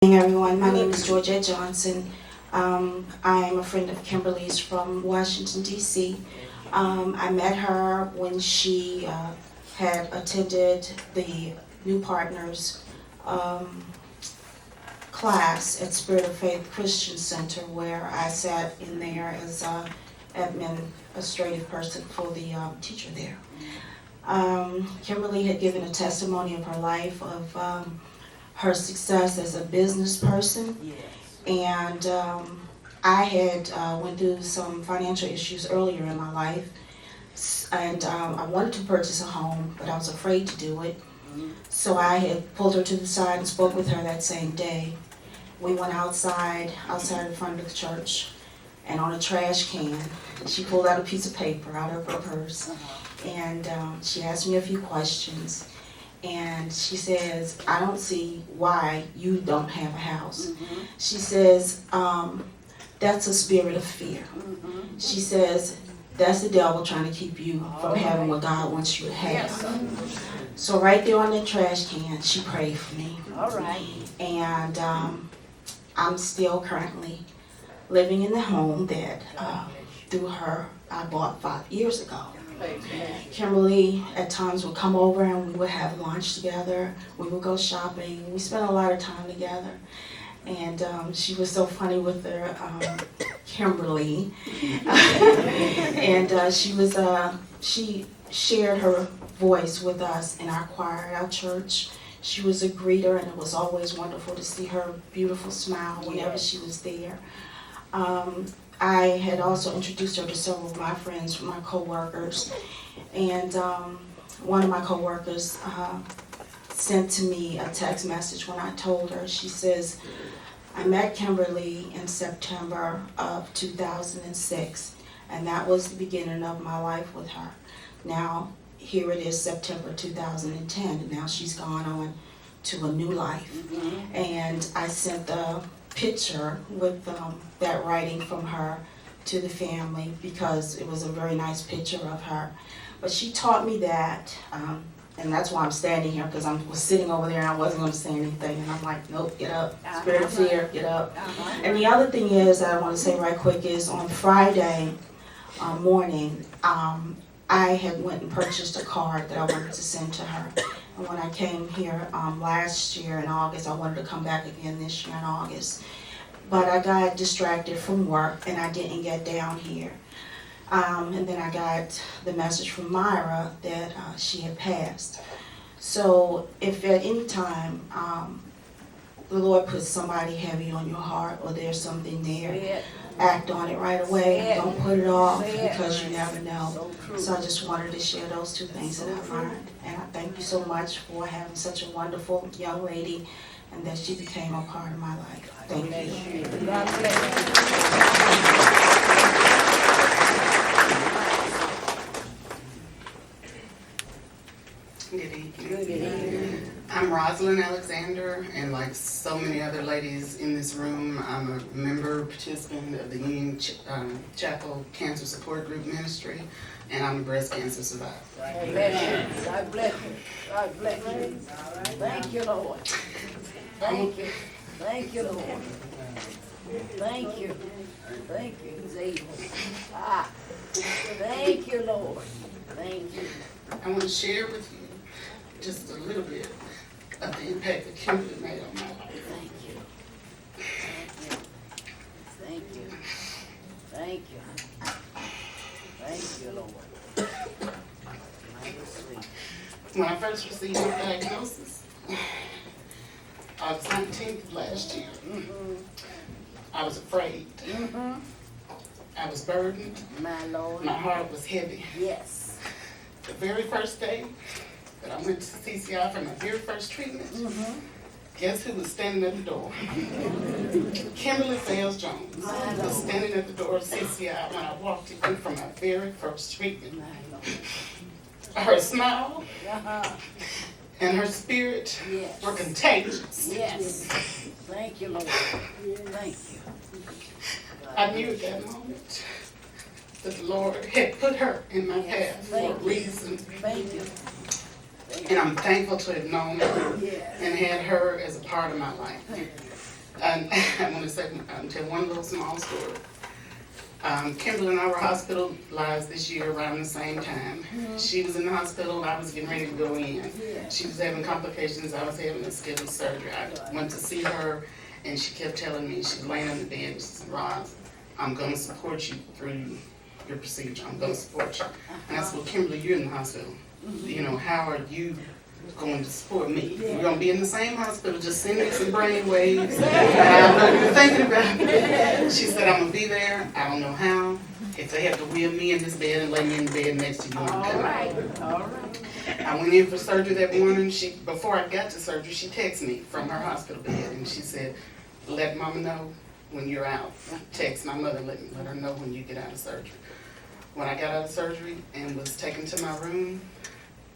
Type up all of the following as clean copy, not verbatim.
Good evening, everyone. My name is Georgette Johnson. I am a friend of Kimberly's from Washington, D.C. I met her when she had attended the New Partners class at Spirit of Faith Christian Center, where I sat in there as administrative person for the teacher there. Kimberly had given a testimony of her life, of her success as a business person. And I had went through some financial issues earlier in my life, and I wanted to purchase a home, but I was afraid to do it. So I had pulled her to the side and spoke with her that same day. We went outside in front of the church, and on a trash can, she pulled out a piece of paper out of her purse, and she asked me a few questions. And she says, I don't see why you don't have a house. She says, that's a spirit of fear. She says, that's the devil trying to keep you from having what God wants you to have. So right there on that trash can, she prayed for me. And I'm still currently living in the home that through her I bought 5 years ago. Kimberly at times would come over and we would have lunch together. We would go shopping. We spent a lot of time together. And she was so funny with her, Kimberly. And she shared her voice with us in our choir at our church. She was a greeter, and it was always wonderful to see her beautiful smile whenever she was there. I had also introduced her to several of my friends, my co-workers, and one of my co-workers sent to me a text message when I told her. She says, I met Kimberly in September of 2006, and that was the beginning of my life with her. Now, here it is September 2010, and now she's gone on to a new life. And I sent the picture with that writing from her to the family because it was a very nice picture of her. But she taught me that, and that's why I'm standing here, because I was sitting over there and I wasn't going to say anything, and I'm like, nope, get up, spirit of fear, get up. And the other thing is that I want to say right quick is on Friday morning, I had went and purchased a card that I wanted to send to her. And when I came here last year in August, I wanted to come back again this year in August. But I got distracted from work and I didn't get down here. And then I got the message from Myra that she had passed. So if at any time the Lord puts somebody heavy on your heart or there's something there, act on it right away. Don't put it off because you never know. So I just wanted to share those two things that I learned. And I thank you so much for having such a wonderful young lady and that she became a part of my life. Thank you. God bless you. Good evening. I'm Rosalind Alexander, and like so many other ladies in this room, I'm a member participant of the Union Chapel Cancer Support Group Ministry, and I'm a breast cancer survivor. Amen. God bless you. God bless you. Thank you, Lord. Thank you. Thank you, Lord. Thank you. Thank you. He's able. Thank you, Lord. Thank you. I want to share with you just a little bit of the impact that Kimberly made on my life. Thank you. Thank you. Thank you. Thank you, Lord. Mighty sweet. When I first received my diagnosis, August 19th of last year, I was afraid. I was burdened. My Lord. My heart was heavy. Yes. The very first day that I went to CCI for my very first treatment, guess who was standing at the door? Kimberly Sales Jones was standing at the door of CCI when I walked in for my very first treatment. Her smile and her spirit were contagious. Yes. Thank you, Lord. Thank you. I knew at that moment that the Lord had put her in my path for a reason. Thank you. And I'm thankful to have known her Yes. and had her as a part of my life. I want to say, tell one little small story. Kimberly and I were hospitalized this year around the same time. She was in the hospital, I was getting ready to go in. She was having complications, I was having a scheduled surgery. I went to see her, and she kept telling me, she was laying on the bed, she said, Roz, I'm going to support you through your procedure. I'm going to support you. And I said, well, Kimberly, you're in the hospital. You know, how are you going to support me? We're going to be in the same hospital, just send me some brain waves. And I know you're thinking about it. She said, I'm going to be there. I don't know how. If they have to wheel me in this bed and lay me in the bed next to you, I'm coming. All right. I went in for surgery that morning. Before I got to surgery, she texted me from her hospital bed, and she said, let Mama know when you're out. Text my mother, let her know when you get out of surgery. When I got out of surgery and was taken to my room,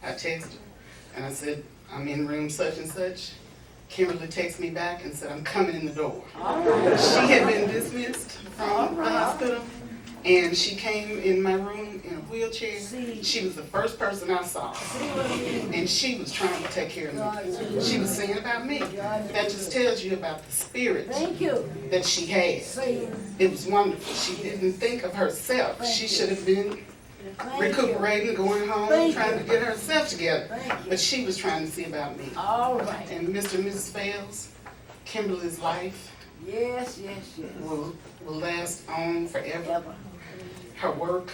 I texted her, and I said, I'm in room such and such. Kimberly texted me back and said, I'm coming in the door. She had been dismissed from the hospital, and she came in my room in a wheelchair. She was the first person I saw, and she was trying to take care of me. She was saying about me. That just tells you about the spirit that she had. It was wonderful. She didn't think of herself. She should have been recuperating, going home, trying to get herself together. But she was trying to see about me. All right. And Mr. and Mrs. Fales, Kimberly's life Yes. will last on forever. Her work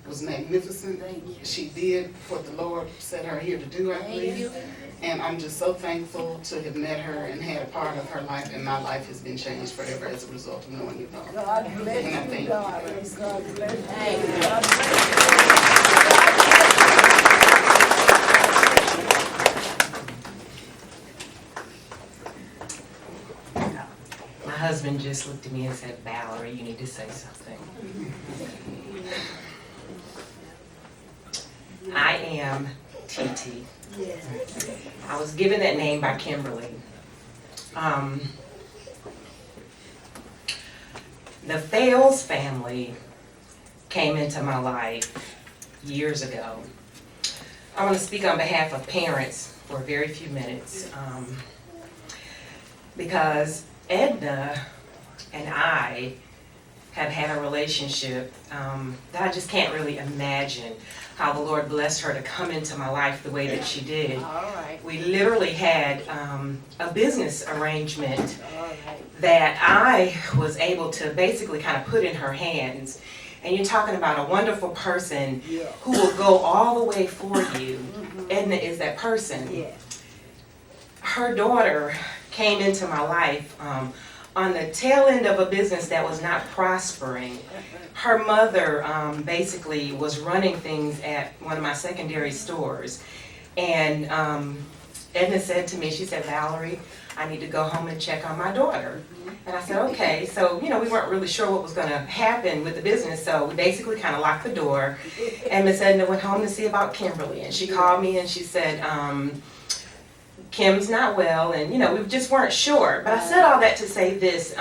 was magnificent. She did what the Lord set her here to do, I believe. And I'm just so thankful to have met her and had a part of her life, and my life has been changed forever as a result of knowing you, Lord. God bless And I you. thank God you. bless you. God bless you. My husband just looked at me and said, Valerie, you need to say something. I am TT. I was given that name by Kimberly. The Fales family came into my life years ago. I want to speak on behalf of parents for a very few minutes, because Edna and I have had a relationship that I just can't really imagine how the Lord blessed her to come into my life the way that she did. All right. We literally had a business arrangement All right. that I was able to basically kind of put in her hands. And you're talking about a wonderful person who will go all the way for you. Edna is that person. Yeah. Her daughter came into my life on the tail end of a business that was not prospering. Her mother basically was running things at one of my secondary stores. And Edna said to me, she said, Valerie, I need to go home and check on my daughter. And I said, okay. So, we weren't really sure what was going to happen with the business, so we basically kind of locked the door. And Miss Edna went home to see about Kimberly. And she called me and she said, Kim's not well, and we just weren't sure. But I said all that to say this.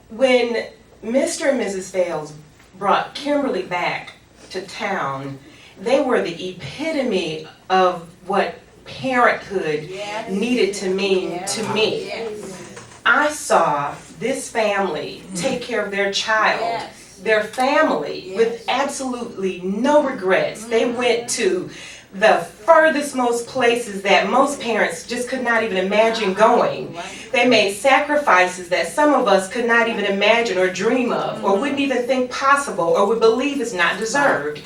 When Mr. and Mrs. Fales brought Kimberly back to town, they were the epitome of what parenthood needed to mean to me. I saw this family take care of their child, their family, with absolutely no regrets. They went to the furthest most places that most parents just could not even imagine going. They made sacrifices that some of us could not even imagine or dream of, or wouldn't even think possible, or would believe is not deserved.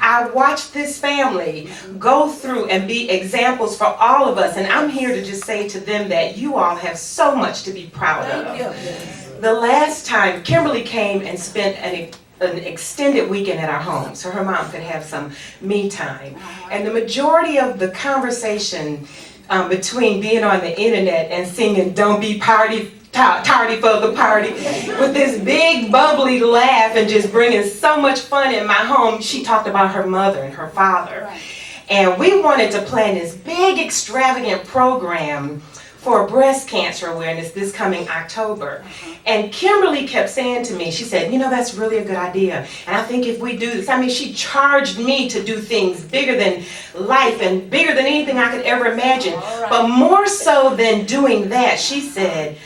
I watched this family go through and be examples for all of us, and I'm here to just say to them that you all have so much to be proud of. The last time Kimberly came and spent an extended weekend at our home so her mom could have some me time. And the majority of the conversation between being on the internet and singing Don't Be Tardy for the Party with this big bubbly laugh and just bringing so much fun in my home, she talked about her mother and her father. And we wanted to plan this big extravagant program for breast cancer awareness this coming October. And Kimberly kept saying to me, she said, you know, that's really a good idea. And I think if we do this, I mean, she charged me to do things bigger than life and bigger than anything I could ever imagine. But more so than doing that, she said,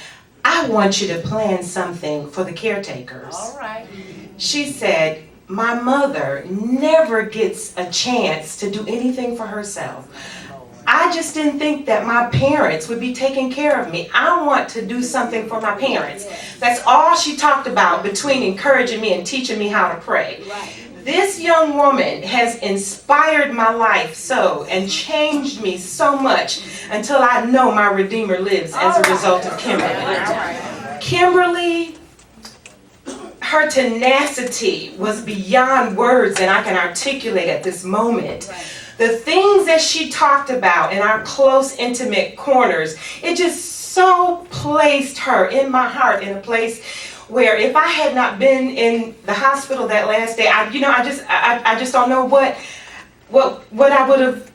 I want you to plan something for the caretakers. All right. She said, my mother never gets a chance to do anything for herself. I just didn't think that my parents would be taking care of me. I want to do something for my parents. That's all she talked about between encouraging me and teaching me how to pray. This young woman has inspired my life so and changed me so much until I know my Redeemer lives as a result of Kimberly. Kimberly, her tenacity was beyond words that I can articulate at this moment. The things that she talked about in our close, intimate corners, it just so placed her in my heart in a place where if I had not been in the hospital that last day, I just don't know what I would have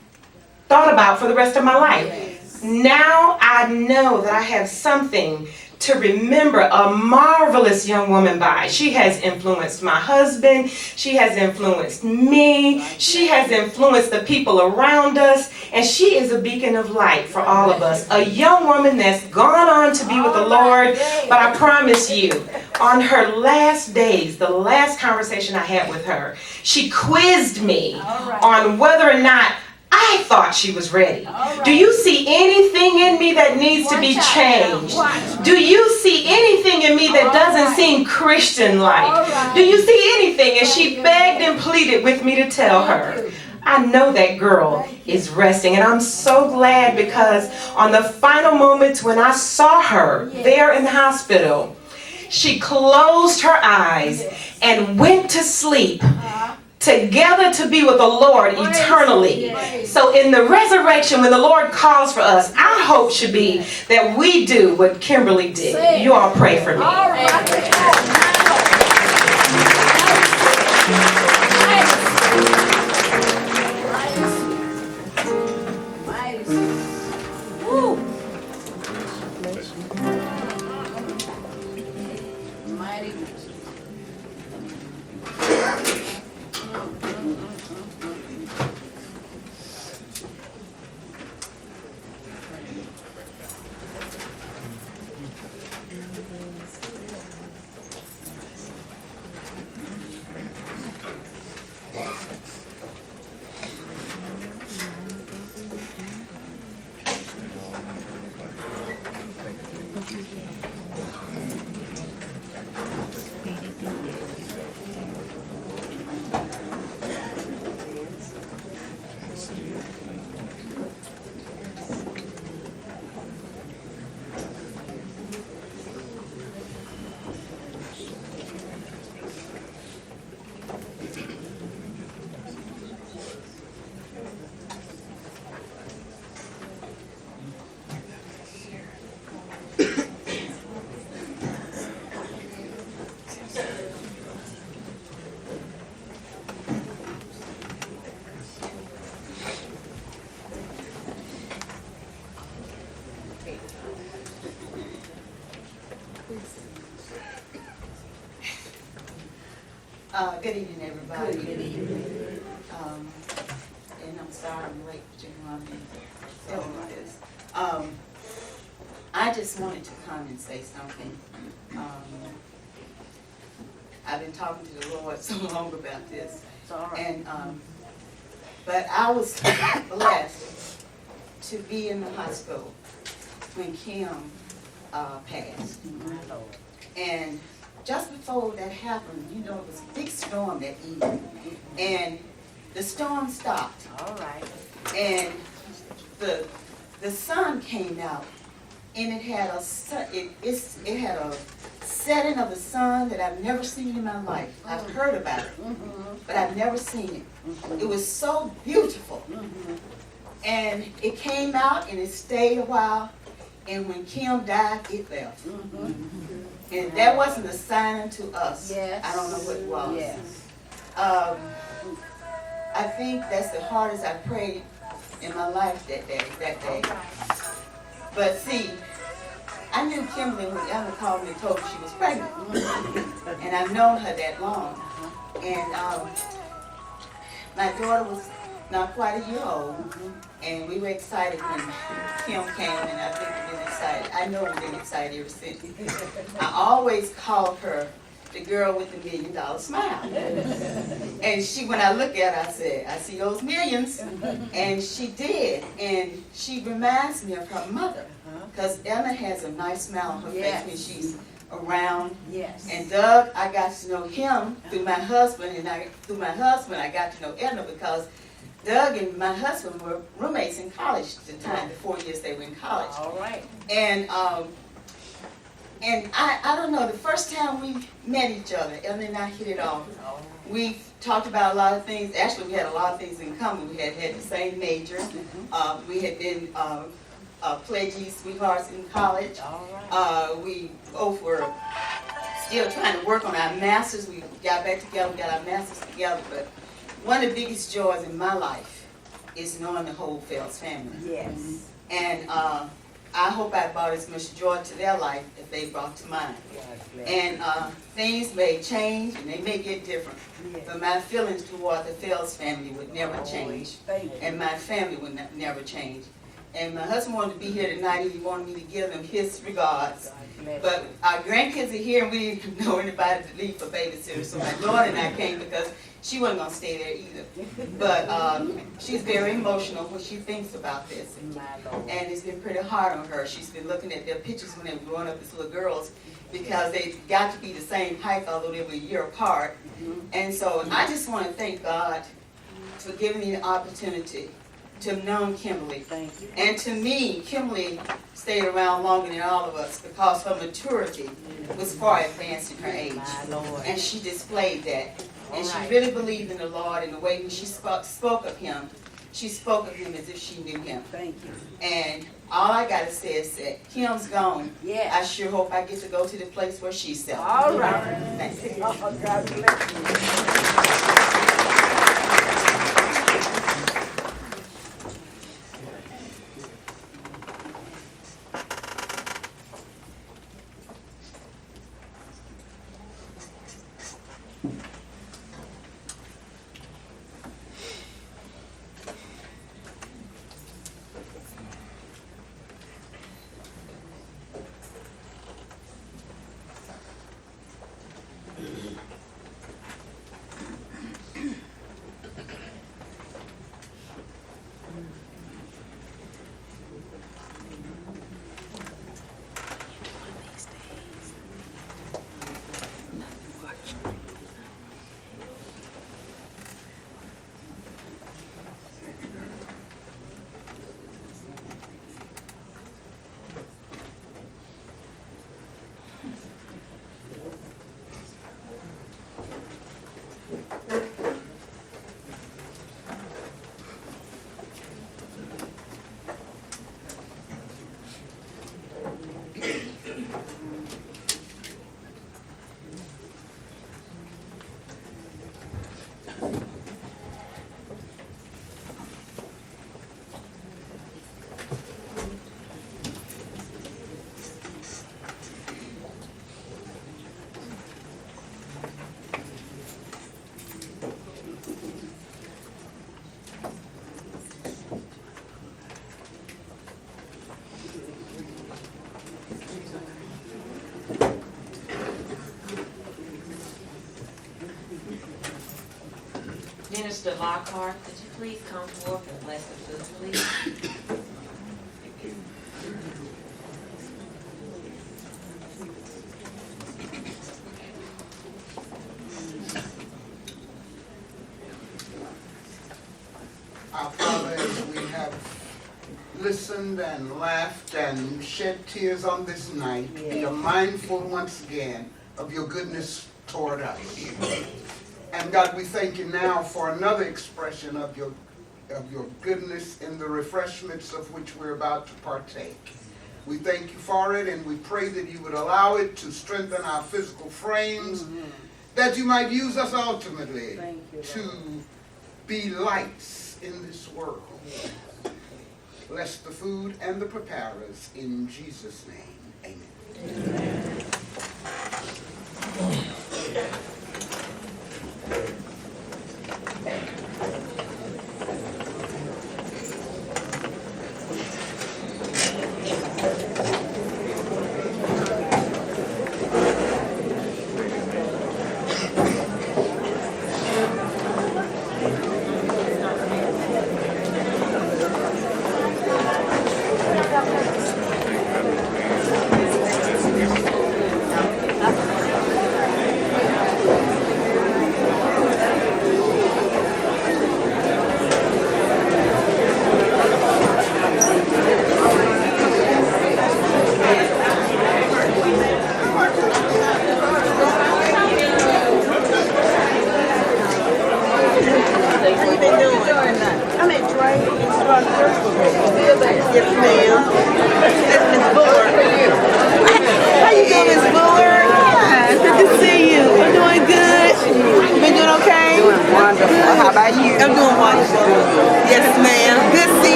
thought about for the rest of my life. Now I know that I have something to remember a marvelous young woman by. She has influenced my husband. She has influenced me. She has influenced the people around us. And she is a beacon of light for all of us. A young woman that's gone on to be with the Lord. But I promise you, on her last days, the last conversation I had with her, she quizzed me on whether or not I thought she was ready. Do you see anything in me that needs to be changed? Do you see anything in me that doesn't seem Christian-like? Do you see anything? And she begged and pleaded with me to tell her. I know that girl is resting, and I'm so glad because on the final moments when I saw her there in the hospital, she closed her eyes and went to sleep. Together to be with the Lord eternally. So in the resurrection, when the Lord calls for us, our hope should be that we do what Kimberly did. You all pray for me. Good evening, everybody. Good evening. And I'm sorry I'm late, but you know I'm dealing with this. I just wanted to come and say something. I've been talking to the Lord so long about this. And but I was blessed to be in the hospital when Kim passed. And just before that happened, you know, it was a big storm that evening. And the storm stopped. And the sun came out, and it had a setting of the sun that I've never seen in my life. I've heard about it, but I've never seen it. It was so beautiful. And it came out and it stayed a while, and when Kim died, it left. And that wasn't a sign to us. I don't know what it was. I think that's the hardest I prayed in my life that day. But see, I knew Kimberly when Ella called me and told me she was pregnant. And I've known her that long. And my daughter was not quite a year old. And we were excited when Kim came, and I think we've been excited. I know we've been excited ever since. I always called her the girl with the $1 million smile. And when I look at her, I said, I see those millions. And she did. And she reminds me of her mother. Because Emma has a nice smile on her face when she's around. Yes. And Doug, I got to know him through my husband, and through my husband I got to know Edna, because Doug and my husband were roommates in college at the time, the 4 years they were in college. All right. And I don't know, the first time we met each other, Ellen and I hit it off. We talked about a lot of things. Actually, we had a lot of things in common. We had the same major. We had been pledgee sweethearts in college. All right. We both were still trying to work on our masters. We got back together, we got our masters together. But one of the biggest joys in my life is knowing the whole Phelps family. Yes. And I hope I brought as much joy to their life as they brought to mine. And things may change and they may get different, but my feelings toward the Phelps family would never change, and my family would never change. And my husband wanted to be here tonight, and he wanted me to give him his regards. But our grandkids are here, and we didn't know anybody to leave for babysitters, so my daughter and I came because she wasn't going to stay there either. But she's very emotional when she thinks about this. And it's been pretty hard on her. She's been looking at their pictures when they were growing up as little girls, because they got to be the same height, although they were a year apart. And so I just want to thank God for giving me the opportunity to have known Kimberly. Thank you. And to me, Kimberly stayed around longer than all of us because her maturity was far advanced in her age. My Lord. And she displayed that. And All right. she really believed in the Lord, in the way when she spoke of him. She spoke of him as if she knew him. Thank you. And all I got to say is that Kim's gone. Yes. I sure hope I get to go to the place where she's settled. All right. Thank you. Oh, God bless you. Minister Lockhart, could you please come forth and bless the food, please? Our Father, as we have listened and laughed and shed tears on this night, we are mindful once again of your goodness toward us. And God, we thank you now for another expression of your goodness in the refreshments of which we're about to partake. We thank you for it, and we pray that you would allow it to strengthen our physical frames, that you might use us ultimately to be lights in this world. Bless the food and the preparers. In Jesus' name, amen.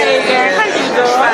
Hey there, how you doing?